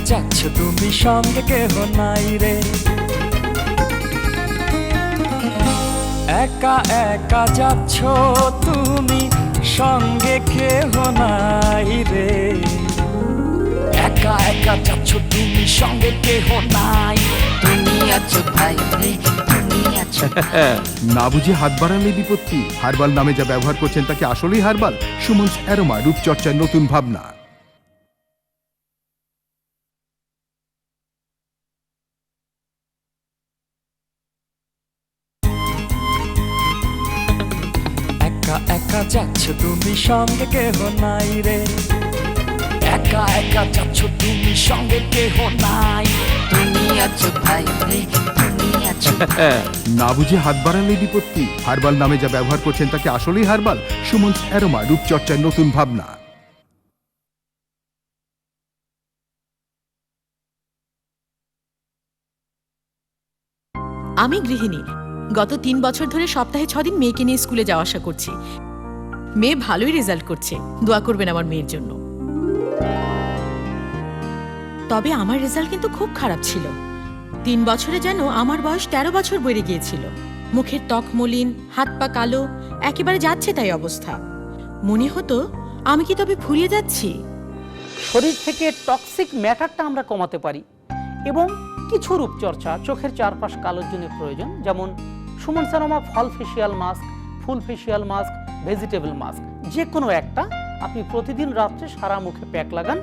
যাচ্ছ তুমি, সঙ্গে কেহ নাই রে। একা একা যাচ্ছ তুমি, সঙ্গে কেহ নাই রে। একা একা যাচ্ছ তুমি, সঙ্গে কেহ নাই। তুমি আছো ভাই রে, তুমি আছো। না বুঝে হাত বাড়ালে বিপত্তি। হার্বাল নামে যা ব্যবহার করছেন তাকে আসলেই হার্বাল। সুমনস অ্যারোমা, রূপচর্চার নতুন ভাবনা। একা একা যাচ্ছ তুমি, সঙ্গে কেহ নাই রে। একা একা যাচ্ছ তুমি, সঙ্গে কেহ নাই। তুমি আছো ভাই রে, তুমি আছো। না বুঝে হাত বাড়ালে বিপত্তি। হার্বাল নামে যা ব্যবহার করছেন তাকে আসলেই হার্বাল। সুমনস অ্যারোমা, রূপচর্চার নতুন ভাবনা। আমি গৃহিণী। গত 3 বছর ধরে সপ্তাহে 6 দিন মেয়েকে নিয়ে স্কুলে যাওয়া আসা করছি। মেয়ে ভালোই রেজাল্ট করছে, দোয়া করবেন আমার মেয়ের জন্য। তবে আমার রেজাল্ট কিন্তু খুব খারাপ ছিল। 3 বছরে যেন আমার বয়স 13 বছর বেড়ে গিয়েছিল। মুখের ত্বক মলিন, হাত পা কালো, একেবারে যাচ্ছে তাই অবস্থা। মনে হতো আমি কি তবে ফুরিয়ে যাচ্ছি। শরীর থেকে টক্সিক ম্যাটারটা আমরা কমাতে পারি এবং কিছু রূপচর্চা চোখের চারপাশ কালোর জন্য প্রয়োজন, যেমন সুমনস অ্যারোমা ফল ফেসিয়াল মাস্ক, ফুল ফেসিয়াল মাস্ক, ভেজিটেবল মাস্ক, যে কোনো একটা আপনি প্রতিদিন রাত্রে সারা মুখে প্যাক লাগান।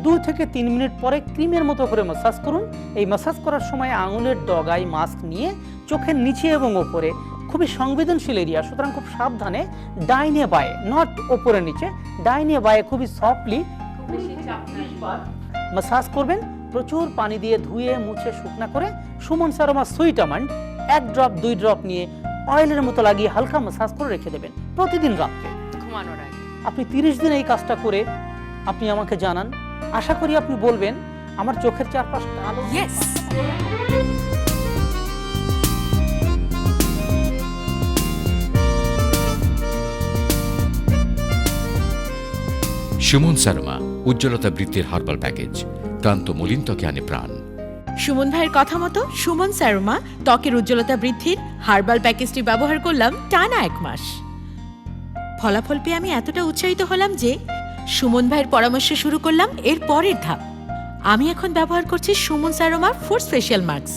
2 থেকে 3 মিনিট পরে ক্রিমের মতো করে ম্যাসাজ করুন। এই ম্যাসাজ করার সময় আঙুলের ডগায় মাস্ক নিয়ে চোখের নিচে এবং ওপরে, খুবই সংবেদনশীল এরিয়া, সুতরাং খুব সাবধানে ডাইনে বায়ে, নট ওপরে নিচে, ডাইনে বায়ে খুবই সফটলি ম্যাসাজ করবেন। প্রচুর পানি দিয়ে ধুয়ে মুছে শুকনা করে সুমনস aroma sweet almond 1 drop 2 drop নিয়ে অয়েলের মতো লাগিয়ে হালকা ম্যাসাজ করে রেখে দেবেন প্রতিদিন রাত্রে ঘুমানোর আগে। আপনি 30 দিন এই কাজটা করে আপনি আমাকে জানান। আশা করি আপনি বলবেন আমার চোখের চারপাশ কালো। ইয়েস। সুমনস অ্যারোমা, উজ্জ্বলতা বৃদ্ধির হার্বাল প্যাকেজ, ক্লান্ত মলিন ত্বকে আনে প্রাণ। সুমন ভাইয়ের কথা মতো সুমনস অ্যারোমা ত্বকের উজ্জ্বলতা বৃদ্ধির হার্বাল প্যাকেজটি ব্যবহার করলাম টানা 1 মাস। ফলাফল পেয়ে আমি এতটা উৎসাহিত হলাম যে সুমন ভাইয়ের পরামর্শে শুরু করলাম এর পরের ধাপ। আমি এখন ব্যবহার করছি Sumon's aroma force facial mask.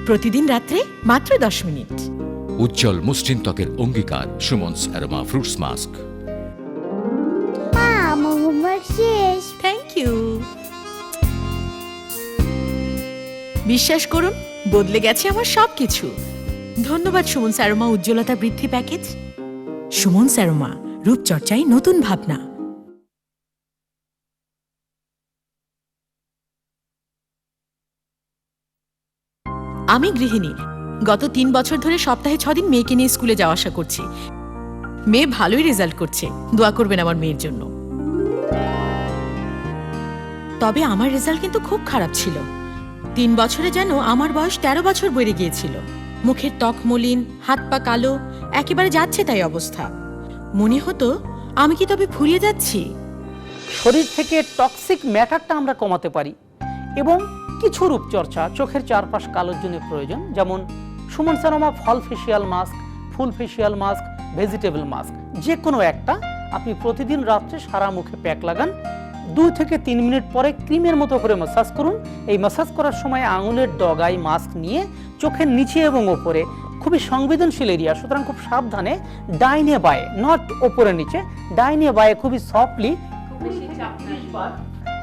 প্রতিদিন রাত্রে মাত্র 10 মিনিট। উজ্জ্বল মসৃণ ত্বকের অঙ্গীকার সুমনস অ্যারোমা ফ্রুটস মাস্ক। শেষ। Thank you. বিশ্বাস করুন, বদলে গেছে আমার সবকিছু। ধন্যবাদ সুমনস অ্যারোমা উজ্জ্বলতা বৃদ্ধি প্যাকেজ। সুমনস অ্যারোমা, রূপচর্চায় নতুন ভাবনা। আমি গৃহিণী। গত 3 বছর ধরে সপ্তাহে 6 দিন মেয়েকে নিয়ে স্কুলে যাওয়া আসা করছি। মেয়ে ভালোই রেজাল্ট করছে, দোয়া করবেন আমার মেয়ের জন্য। তবে আমার রেজাল্ট কিন্তু খুব খারাপ ছিল। 3 বছরে যেন আমার বয়স 13 বছর বেড়ে গিয়েছিল। মুখের ত্বক মলিন, হাত পা কালো, একেবারে যাচ্ছে তাই অবস্থা। মনে হতো আমি কি তবে ফুরিয়ে যাচ্ছি। শরীর থেকে টক্সিক ম্যাটারটা আমরা কমাতে পারি এবং কিছু রূপচর্চা চোখের চারপাশ কালোর জন্য প্রয়োজন, যেমন সুমনস অ্যারোমা ফল ফেসিয়াল মাস্ক, ফুল ফেসিয়াল মাস্ক, ভেজিটেবল মাস্ক, যে কোনো একটা আপনি প্রতিদিন রাত্রে সারা মুখে প্যাক লাগান। 2 থেকে 3 মিনিট পরে ক্রিমের মতো করে ম্যাসাজ করুন। এই ম্যাসাজ করার সময় আঙুলের ডগায় মাস্ক নিয়ে চোখের নিচে এবং ওপরে, খুবই সংবেদনশীল এরিয়া, সুতরাং খুব সাবধানে ডাইনে বায়ে, নট ওপরে নিচে, ডাইনে বায়ে খুবই সফটলি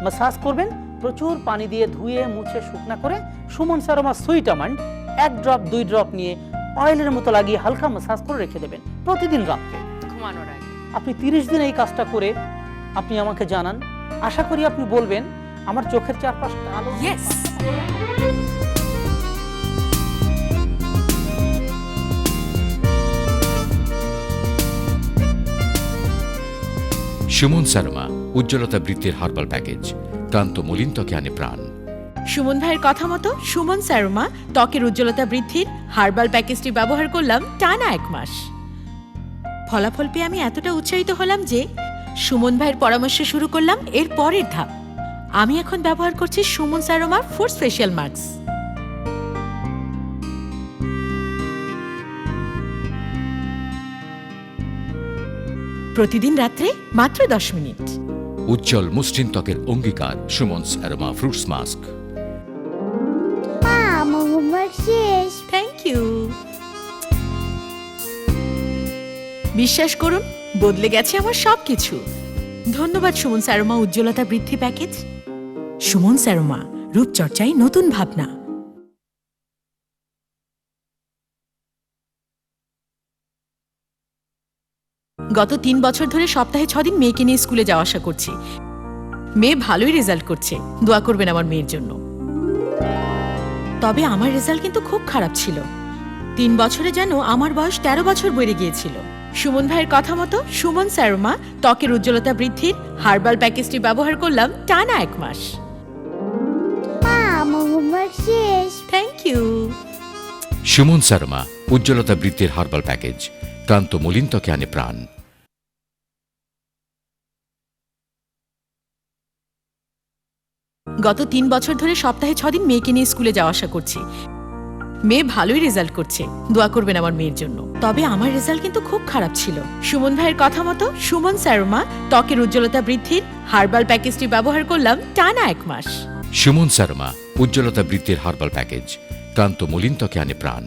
ম্যাসাজ করবেন। প্রচুর পানি দিয়ে ধুয়ে মুছে শুকনা করে সুমনস aroma sweet almond 1 drop 2 drop নিয়ে অয়েলের মতো লাগিয়ে হালকা ম্যাসাজ করে রেখে দেবেন প্রতিদিন রাত্রে ঘুমানোর আগে। আপনি 30 দিন এই কাজটা করে আপনি আমাকে জানান। আশা করি আপনি বলবেন আমার চোখের চারপাশ কালো। ইয়েস। সুমনস অ্যারোমা, উজ্জ্বলতা বৃদ্ধির হার্বাল প্যাকেজ, ক্লান্ত মলিন ত্বকে আনে প্রাণ। সুমন ভাইয়ের কথা মতো সুমনস অ্যারোমা ত্বকের উজ্জ্বলতা বৃদ্ধির হার্বাল প্যাকেজটি ব্যবহার করলাম টানা 1 মাস। ফলাফল পেয়ে আমি এতটা উৎসাহিত হলাম যে সুমন ভাইয়ের পরামর্শ শুরু করলাম এর পরের ধাপ। আমি এখন ব্যবহার করছি Suman aroma force facial mask. প্রতিদিন রাত্রে মাত্র 10 মিনিট। উজ্জ্বল মসৃণ ত্বকের অঙ্গীকার সুমনস অ্যারোমা ফ্রুটস মাস্ক। মা আমার হোমওয়ার্ক শেষ। Thank you. বিশ্বাস করুন, বদলে গেছে আমার সবকিছু। ধন্যবাদ সুমন অ্যারোমা উজ্জ্বলতা বৃদ্ধি প্যাকেজ। সুমন অ্যারোমা, রূপচর্চায় নতুন ভাবনা। গত 3 বছর ধরে সপ্তাহে 6 দিন মেয়েকে নিয়ে স্কুলে যাওয়া আসা করছি। মেয়ে ভালোই রেজাল্ট করছে, দোয়া করবেন আমার মেয়ের জন্য। তবে আমার রেজাল্ট কিন্তু খুব খারাপ ছিল। 3 বছরে যেন আমার বয়স 13 বছর বেড়ে গিয়েছিল। সুমন ভাইয়ের কথা মতো সুমন অ্যারোমা ত্বকের উজ্জ্বলতা বৃদ্ধির হার্বাল প্যাকেজটি ব্যবহার করলাম টানা 1 মাস। মা আমার হোমওয়ার্ক শেষ। Thank you. সুমনস অ্যারোমা উজ্জ্বলতা বৃদ্ধির হার্বাল প্যাকেজ, ক্লান্ত মলিন ত্বকে আনে প্রাণ। গত 3 বছর ধরে সপ্তাহে 6 দিন মেয়েকে নিয়ে স্কুলে যাওয়া আসা করছি। মেয়ে ভালোই রেজাল্ট করছে, দোয়া করবেন আমার মেয়ের জন্য। তবে আমার রেজাল্ট কিন্তু খুব খারাপ ছিল। সুমন ভাইয়ের কথা মতো সুমন অ্যারোমা ত্বকের উজ্জ্বলতা বৃদ্ধির হার্বাল প্যাকেজটি ব্যবহার করলাম টানা 1 মাস। সুমনস অ্যারোমা উজ্জ্বলতা বৃদ্ধির হার্বাল প্যাকেজ, ক্লান্ত মলিন ত্বকে আনে প্রাণ।